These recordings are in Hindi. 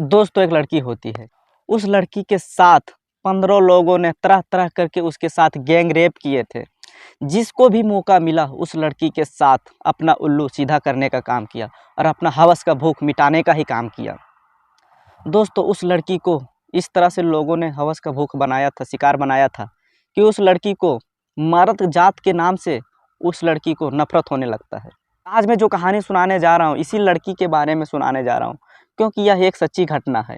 दोस्तों, एक लड़की होती है। उस लड़की के साथ 15 लोगों ने तरह तरह करके उसके साथ गैंग रेप किए थे। जिसको भी मौका मिला उस लड़की के साथ अपना उल्लू सीधा करने का काम किया और अपना हवस का भूख मिटाने का ही काम किया। दोस्तों, उस लड़की को इस तरह से लोगों ने हवस का भूख बनाया था, शिकार बनाया था कि उस लड़की को मर्द जात के नाम से उस लड़की को नफरत होने लगता है। आज मैं जो कहानी सुनाने जा रहा हूँ इसी लड़की के बारे में सुनाने जा रहा हूँ, क्योंकि यह एक सच्ची घटना है।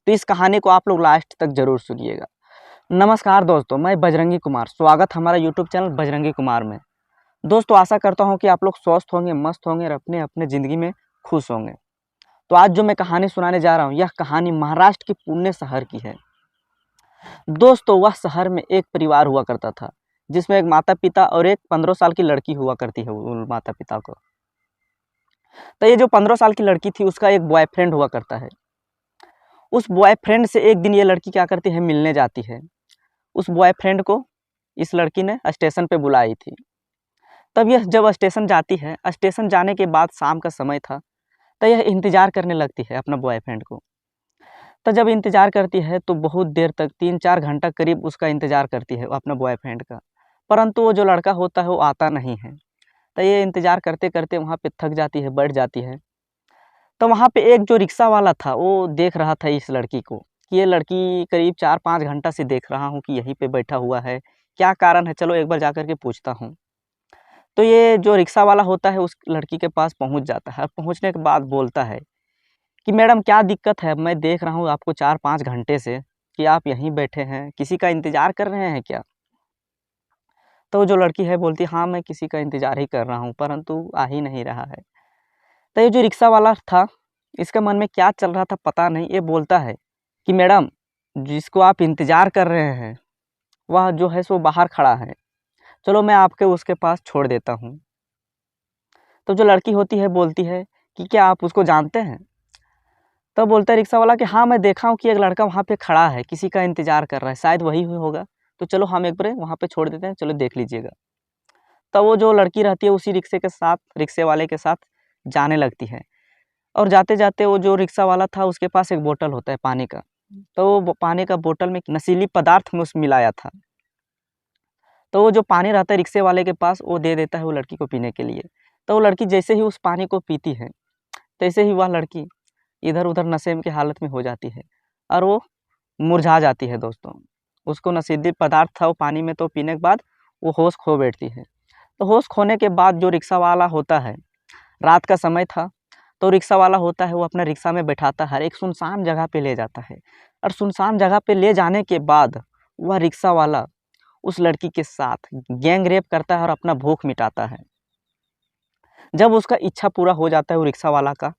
तो इस कहानी को आप लोग लास्ट तक ज़रूर सुनिएगा। नमस्कार दोस्तों, मैं बजरंगी कुमार, स्वागत हमारा यूट्यूब चैनल बजरंगी कुमार में। दोस्तों, आशा करता हूँ कि आप लोग स्वस्थ होंगे, मस्त होंगे और अपने अपने ज़िंदगी में खुश होंगे। तो आज जो मैं कहानी सुनाने जा रहा हूँ यह कहानी महाराष्ट्र के पुणे शहर की है। दोस्तों, वह शहर में एक परिवार हुआ करता था जिसमें एक माता पिता और एक 15 साल की लड़की हुआ करती है। उन माता पिता को तो ये जो 15 साल की लड़की थी उसका एक बॉयफ्रेंड हुआ करता है। उस बॉयफ्रेंड से एक दिन ये लड़की क्या करती है, मिलने जाती है। उस बॉयफ्रेंड को इस लड़की ने स्टेशन पे बुलाई थी। तब यह जब स्टेशन जाती है, स्टेशन जाने के बाद शाम का समय था, तो यह इंतज़ार करने लगती है अपना बॉयफ्रेंड को। तो जब इंतज़ार करती है तो बहुत देर तक 3-4 घंटा करीब उसका इंतज़ार करती है अपना बॉयफ्रेंड का, परंतु वो जो लड़का होता है वो आता नहीं है। तो ये इंतज़ार करते करते वहाँ पे थक जाती है, बैठ जाती है। तो वहाँ पे एक जो रिक्शा वाला था वो देख रहा था इस लड़की को कि ये लड़की करीब 4-5 घंटा से देख रहा हूँ कि यहीं पे बैठा हुआ है, क्या कारण है, चलो एक बार जा कर के पूछता हूँ। तो ये जो रिक्शा वाला होता है उस लड़की के पास पहुँच जाता है। पहुँचने के बाद बोलता है कि मैडम क्या दिक्कत है? मैं देख रहा हूँ आपको 4-5 घंटे से कि आप यहीं बैठे हैं, किसी का इंतज़ार कर रहे हैं क्या? तो जो लड़की है बोलती है, हाँ, मैं किसी का इंतज़ार ही कर रहा हूँ, परंतु आ ही नहीं रहा है। तो ये जो रिक्शा वाला था, इसके मन में क्या चल रहा था पता नहीं। ये बोलता है कि मैडम, जिसको आप इंतज़ार कर रहे हैं, वह जो है सो बाहर खड़ा है, चलो मैं आपके उसके पास छोड़ देता हूँ। तो जो लड़की होती है बोलती है कि क्या आप उसको जानते हैं? तब बोलता है रिक्शा वाला कि हाँ, मैं देखा हूँ कि एक लड़का वहाँ पे खड़ा है, किसी का इंतज़ार कर रहा है, शायद वही होगा। तो चलो हम एक बार वहाँ पे छोड़ देते हैं, चलो देख लीजिएगा। तब वो जो लड़की रहती है उसी रिक्शे के साथ, रिक्शे वाले के साथ जाने लगती है। और जाते-जाते वो जो रिक्शा वाला था उसके पास एक बोतल होता है पानी का। तो वो पानी का बोतल में नशीली पदार्थ में उस मिलाया था। तो वो जो पानी रहता है रिक्शे वाले के पास वो दे देता है वो लड़की को पीने के लिए। तो वो लड़की जैसे ही उस पानी को पीती है, तैसे ही वह लड़की इधर-उधर नशे की हालत में हो जाती है और वो मुरझा जाती है दोस्तों। उसको नशीली पदार्थ था वो पानी में, तो पीने के बाद वो होश खो बैठती है। तो होश खोने के बाद जो रिक्शा वाला होता है, रात का समय था, तो रिक्शा वाला होता है वो अपना रिक्शा में बैठाता है, एक सुनसान जगह पे ले जाता है। और सुनसान जगह पे ले जाने के बाद वह रिक्शा वाला उस लड़की के साथ गैंग रेप करता है और अपना भूख मिटाता है। जब उसका इच्छा पूरा हो जाता है वो रिक्शा वाला का,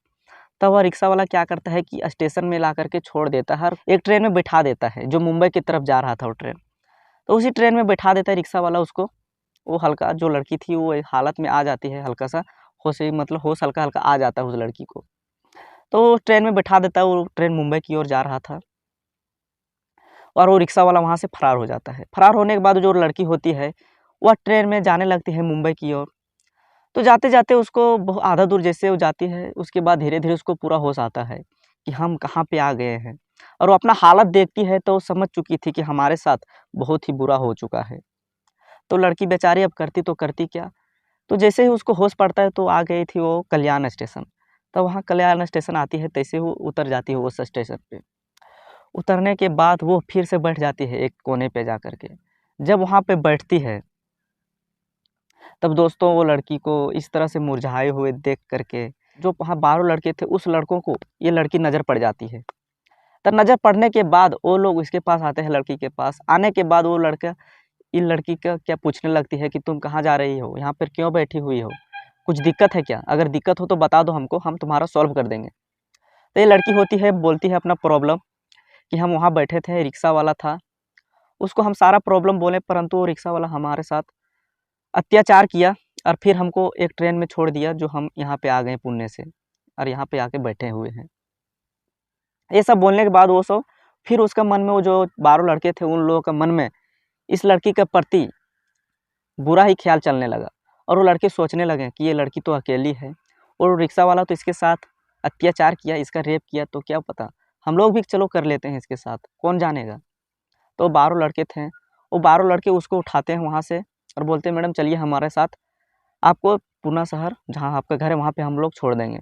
तब वह रिक्शा वाला क्या करता है कि स्टेशन में ला कर के छोड़ देता है और एक ट्रेन में बैठा देता है, जो मुंबई की तरफ जा रहा था वो ट्रेन। तो उसी ट्रेन में बैठा देता है रिक्शा वाला उसको। वो हल्का जो लड़की थी वो हालत में आ जाती है, हल्का-सा होश, मतलब होश हल्का-हल्का आ जाता है उस लड़की को। तो ट्रेन में बैठा देता है, वो ट्रेन मुंबई की ओर जा रहा था और वो रिक्शा वाला वहाँ से फरार हो जाता है। फरार होने के बाद जो लड़की होती है, वह ट्रेन में जाने लगती है मुंबई की ओर। तो जाते-जाते उसको आधा दूर जैसे वो जाती है, उसके बाद धीरे-धीरे उसको पूरा होश आता है कि हम कहाँ पे आ गए हैं। और वो अपना हालत देखती है तो वो समझ चुकी थी कि हमारे साथ बहुत ही बुरा हो चुका है। तो लड़की बेचारी अब करती तो करती क्या? तो जैसे ही उसको होश पड़ता है तो आ गई थी वो कल्याण स्टेशन। तो वहाँ कल्याण स्टेशन आती है, तैसे वो उतर जाती है उस स्टेशन पे। उतरने के बाद वो फिर से बैठ जाती है एक कोने पे जा कर के। जब वहाँ पे बैठती है, तब दोस्तों वो लड़की को इस तरह से मुरझाए हुए देख कर के, जो वहाँ 12 लड़के थे उस लड़कों को ये लड़की नज़र पड़ जाती है। तब नज़र पड़ने के बाद वो लोग इसके पास आते हैं, लड़की के पास। आने के बाद वो लड़का इन लड़की का क्या पूछने लगती है कि तुम कहाँ जा रही हो? यहाँ पर क्यों बैठी हुई हो? कुछ दिक्कत है क्या? अगर दिक्कत हो तो बता दो हमको, हम तुम्हारा सॉल्व कर देंगे। तो ये लड़की होती है, बोलती है अपना प्रॉब्लम कि हम वहाँ बैठे थे, रिक्शा वाला था। उसको हम सारा प्रॉब्लम बोले, परंतु वो रिक्शा वाला हमारे साथ अत्याचार किया और फिर हमको एक ट्रेन में छोड़ दिया, जो हम यहाँ पे आ गए पुणे से और यहाँ पे आके बैठे हुए हैं। ये सब बोलने के बाद वो सब फिर उसका मन में, वो जो 12 लड़के थे उन लोगों का मन में इस लड़की के प्रति बुरा ही ख्याल चलने लगा। और वो लड़के सोचने लगे कि ये लड़की तो अकेली है और रिक्शा वाला तो इसके साथ अत्याचार किया, इसका रेप किया, तो क्या पता हम लोग भी चलो कर लेते हैं इसके साथ, कौन जानेगा। तो 12 लड़के थे, वो 12 लड़के उसको उठाते हैं वहाँ से और बोलते हैं मैडम चलिए हमारे साथ, आपको पूना शहर जहाँ आपका घर है वहाँ पे हम लोग छोड़ देंगे।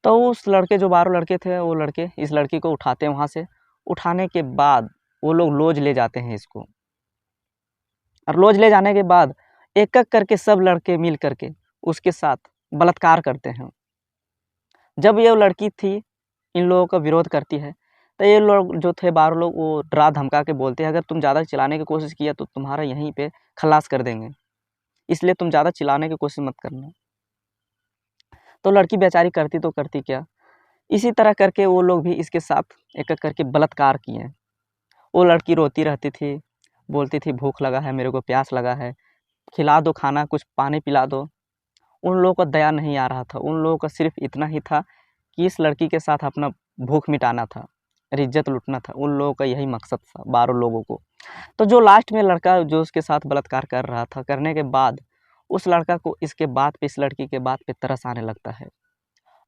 तो उस लड़के जो 12 लड़के थे वो लड़के इस लड़की को उठाते हैं वहाँ से, उठाने के बाद वो लोग लॉज ले जाते हैं इसको, और लॉज ले जाने के बाद एक-एक करके सब लड़के मिल करके उसके साथ बलात्कार करते हैं। जब ये लड़की थी इन लोगों का विरोध करती है, तो ये लोग जो थे 12 लोग वो डरा धमका के बोलते हैं अगर तुम ज़्यादा चिल्लाने की कोशिश किया तो तुम्हारा यहीं पे खल्लास कर देंगे, इसलिए तुम ज़्यादा चिल्लाने की कोशिश मत करना। तो लड़की बेचारी करती तो करती क्या, इसी तरह करके वो लोग भी इसके साथ एक-एक करके बलात्कार किए। वो लड़की रोती रहती थी, बोलती थी भूख लगा है, मेरे को प्यास लगा है, खिला दो खाना, कुछ पानी पिला दो। उन लोगों को दया नहीं आ रहा था, उन लोगों का सिर्फ़ इतना ही था कि इस लड़की के साथ अपना भूख मिटाना था, और इज़्ज़त लूटना था, उन लोगों का यही मकसद था 12 लोगों को। तो जो लास्ट में लड़का जो उसके साथ बलात्कार कर रहा था, करने के बाद उस लड़का को इसके बात पे, इस लड़की के बात पे तरस आने लगता है,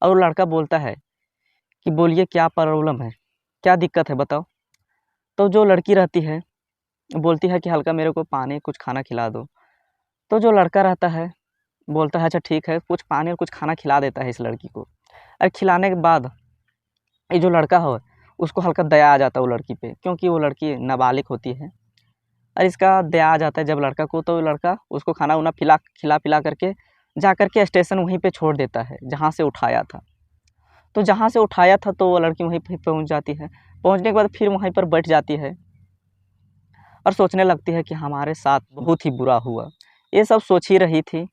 और वो लड़का बोलता है कि बोलिए क्या प्रॉब्लम है? क्या दिक्कत है बताओ? तो जो लड़की रहती है, बोलती है कि हल्का मेरे को पानी, कुछ खाना खिला दो। तो जो लड़का रहता है, बोलता है अच्छा ठीक है, कुछ पानी और कुछ खाना खिला देता है इस लड़की को, और खिलाने के बाद ये जो लड़का हो, उसको हल्का दया आ जाता है वो लड़की पे, क्योंकि वो लड़की नाबालिग होती है, और इसका दया आ जाता है जब लड़का को, तो लड़का उसको खाना-वाना खिला-पिला करके जा कर के स्टेशन वहीं पे छोड़ देता है, जहाँ से उठाया था। तो जहाँ से उठाया था तो वो लड़की वहीं पे पहुँच जाती है, पहुँचने के बाद फिर वहीं पर बैठ जाती है और सोचने लगती है कि हमारे साथ बहुत ही बुरा हुआ। ये सब सोच ही रही थी,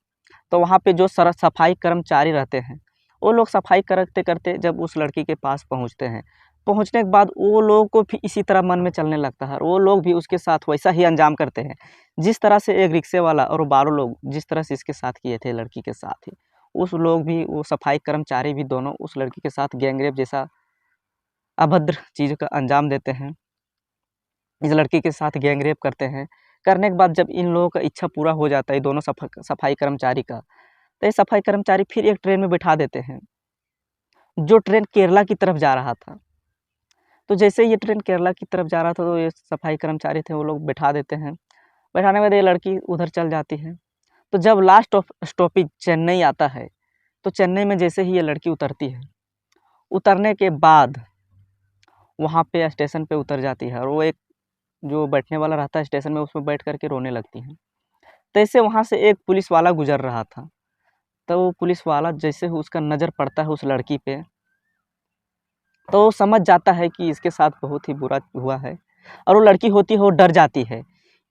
तो वहाँ पे जो सफाई कर्मचारी रहते हैं, वो लोग सफाई करते-करते जब उस लड़की के पास पहुँचते हैं, पहुँचने के बाद वो लोगों को भी इसी तरह मन में चलने लगता है, और वो लोग भी उसके साथ वैसा ही अंजाम करते हैं, जिस तरह से एक रिक्शे वाला और वो 12 लोग जिस तरह से इसके साथ किए थे लड़की के साथ ही, उस लोग भी, वो सफाई कर्मचारी भी दोनों उस लड़की के साथ गैंगरेप जैसा अभद्र चीज़ का अंजाम देते हैं। इस लड़की के साथ गैंगरेप करते हैं। करने के बाद जब इन लोगों का इच्छा पूरा हो जाता है, दोनों सफाई कर्मचारी का, तो ये सफाई कर्मचारी फिर एक ट्रेन में बैठा देते हैं, जो ट्रेन केरला की तरफ जा रहा था। तो जैसे ही ये ट्रेन केरला की तरफ जा रहा था, तो ये सफाई कर्मचारी थे, वो लोग बैठा देते हैं। बैठाने के बाद ये लड़की उधर चल जाती है। तो जब लास्ट स्टॉपेज चेन्नई आता है, तो चेन्नई में जैसे ही ये लड़की उतरती है, उतरने के बाद वहाँ पे स्टेशन पे उतर जाती है, और वो एक जो बैठने वाला रहता है स्टेशन में, उसमें बैठ कर के रोने लगती है। तैसे वहाँ से एक पुलिस वाला गुज़र रहा था, तो वो पुलिस वाला जैसे ही उसका नज़र पड़ता है उस लड़की पे, तो वो समझ जाता है कि इसके साथ बहुत ही बुरा हुआ है, और वो लड़की होती है वो डर जाती है,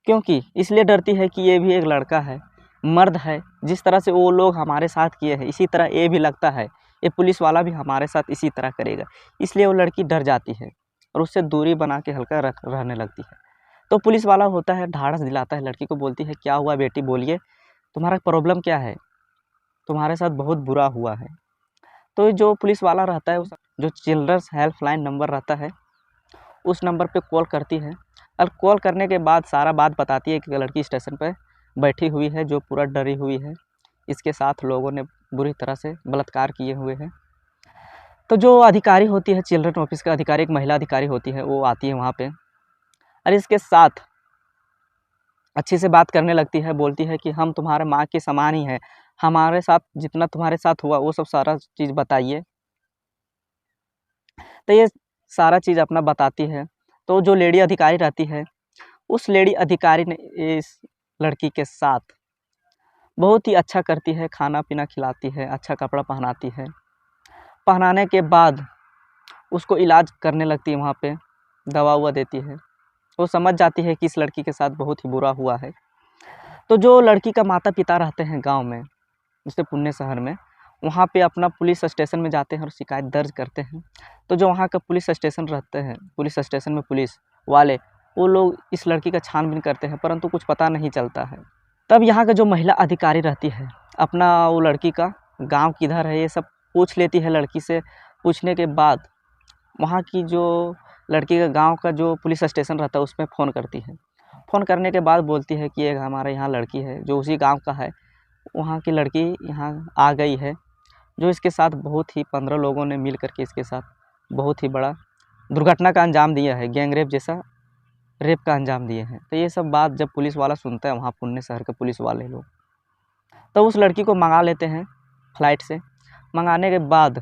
क्योंकि इसलिए डरती है कि ये भी एक लड़का है, मर्द है, जिस तरह से वो लोग हमारे साथ किए हैं, इसी तरह ये भी लगता है, ये पुलिस वाला भी हमारे साथ इसी तरह करेगा। इसलिए वो लड़की डर जाती है और उससे दूरी बना के हल्का रहने लगती है। तो पुलिस वाला होता है, ढाढ़स दिलाता है, लड़की को बोलती है क्या हुआ बेटी बोलिए, तुम्हारा प्रॉब्लम क्या है? तुम्हारे साथ बहुत बुरा हुआ है। तो जो पुलिस वाला रहता है, उस जो चिल्ड्रंस हेल्पलाइन नंबर रहता है, उस नंबर पे कॉल करती है, और कॉल करने के बाद सारा बात बताती है कि लड़की स्टेशन पे बैठी हुई है, जो पूरा डरी हुई है, इसके साथ लोगों ने बुरी तरह से बलात्कार किए हुए हैं। तो जो अधिकारी होती है, चिल्ड्रन ऑफिस का अधिकारी, एक महिला अधिकारी होती है, वो आती है वहाँ पे, और इसके साथ अच्छे से बात करने लगती है, बोलती है कि हम तुम्हारे माँ के समान ही हैं, हमारे साथ जितना तुम्हारे साथ हुआ वो सब सारा चीज़ बताइए। तो ये सारा चीज़ अपना बताती है। तो जो लेडी अधिकारी रहती है, उस लेडी अधिकारी ने इस लड़की के साथ बहुत ही अच्छा करती है, खाना-पीना खिलाती है, अच्छा कपड़ा पहनाती है। पहनाने के बाद उसको इलाज करने लगती है वहाँ पे, दवा-ववा देती है। वो समझ जाती है कि इस लड़की के साथ बहुत ही बुरा हुआ है। तो जो लड़की का माता-पिता रहते हैं गाँव में, जैसे पुणे शहर में, वहाँ पे अपना पुलिस स्टेशन में जाते हैं और शिकायत दर्ज करते हैं। तो जो वहाँ का पुलिस स्टेशन रहते हैं, पुलिस स्टेशन में पुलिस वाले, वो लोग इस लड़की का छानबीन करते हैं, परंतु कुछ पता नहीं चलता है। तब यहाँ का जो महिला अधिकारी रहती है, अपना वो लड़की का गाँव किधर है ये सब पूछ लेती है लड़की से। पूछने के बाद वहाँ की जो लड़की का गाँव का जो पुलिस स्टेशन रहता है, उसमें फ़ोन करती है। फ़ोन करने के बाद बोलती है कि एक हमारे यहाँ लड़की है, जो उसी गाँव का है, वहाँ की लड़की यहाँ आ गई है, जो इसके साथ बहुत ही 15 लोगों ने मिल कर के इसके साथ बहुत ही बड़ा दुर्घटना का अंजाम दिया है, गैंग रेप जैसा रेप का अंजाम दिए हैं। तो ये सब बात जब पुलिस वाला सुनता है, वहाँ पुणे शहर के पुलिस वाले लोग, तो उस लड़की को मंगा लेते हैं फ्लाइट से। मंगाने के बाद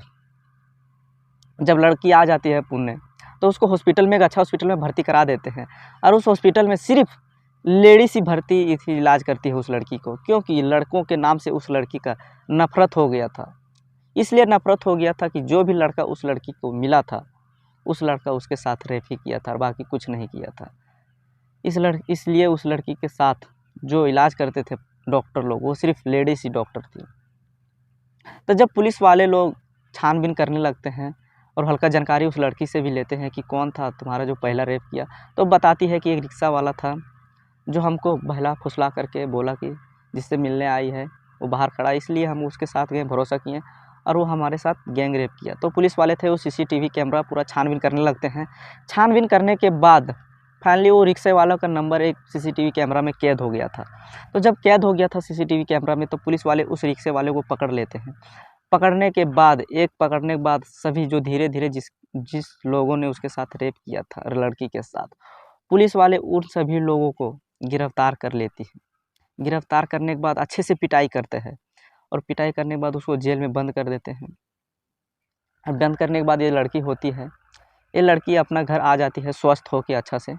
जब लड़की आ जाती है पुणे, तो उसको हॉस्पिटल में, एक अच्छा हॉस्पिटल में भर्ती करा देते हैं। और उस हॉस्पिटल में सिर्फ लेडीज ही भर्ती थी, इलाज करती है उस लड़की को, क्योंकि लड़कों के नाम से उस लड़की का नफरत हो गया था। इसलिए नफरत हो गया था कि जो भी लड़का उस लड़की को मिला था, उस लड़का उसके साथ रेप ही किया था और बाकी कुछ नहीं किया था। इसलिए उस लड़की के साथ जो इलाज करते थे डॉक्टर लोग, वो सिर्फ लेडीज ही डॉक्टर थी। तो जब पुलिस वाले लोग छानबीन करने लगते हैं और हल्का जानकारी उस लड़की से भी लेते हैं कि कौन था तुम्हारा जो पहला रेप किया, तो बताती है कि एक रिक्शा वाला था जो हमको बहला फुसला करके बोला कि जिससे मिलने आई है वो बाहर खड़ा, इसलिए हम उसके साथ गए, भरोसा किए और वो हमारे साथ गैंग रेप किया। तो पुलिस वाले थे वो सीसीटीवी कैमरा पूरा छानबीन करने लगते हैं। छानबीन करने के बाद फाइनली वो रिक्शे वाला का नंबर एक सीसीटीवी कैमरा में कैद हो गया था। तो जब कैद हो गया था सीसीटीवी कैमरा में, तो पुलिस वाले उस रिक्शे वाले को पकड़ लेते हैं। पकड़ने के बाद सभी जो धीरे धीरे जिस जिस लोगों ने उसके साथ रेप किया था लड़की के साथ, पुलिस वाले उन सभी लोगों को गिरफ्तार कर लेती है। गिरफ्तार करने के बाद अच्छे से पिटाई करते हैं और पिटाई करने के बाद उसको जेल में बंद कर देते हैं। और बंद करने के बाद ये लड़की होती है, ये लड़की अपना घर आ जाती है स्वस्थ होकर अच्छा से।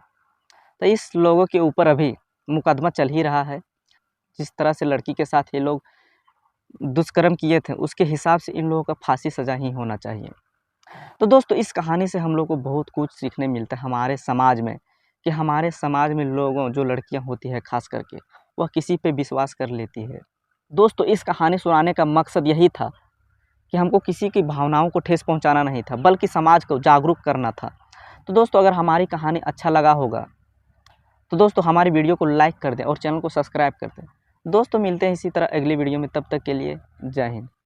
तो इस लोगों के ऊपर अभी मुकदमा चल ही रहा है। जिस तरह से लड़की के साथ ये लोग दुष्कर्म किए थे, उसके हिसाब से इन लोगों का फांसी सज़ा ही होना चाहिए। तो दोस्तों, इस कहानी से हम लोग को बहुत कुछ सीखने मिलता है हमारे समाज में, कि हमारे समाज में लोगों जो लड़कियां होती है खास करके, वह किसी पे विश्वास कर लेती है। दोस्तों, इस कहानी सुनाने का मकसद यही था कि हमको किसी की भावनाओं को ठेस पहुंचाना नहीं था, बल्कि समाज को जागरूक करना था। तो दोस्तों, अगर हमारी कहानी अच्छा लगा होगा तो दोस्तों हमारी वीडियो को लाइक कर दें और चैनल को सब्सक्राइब कर दें। दोस्तों, मिलते हैं इसी तरह अगली वीडियो में, तब तक के लिए जय हिंद।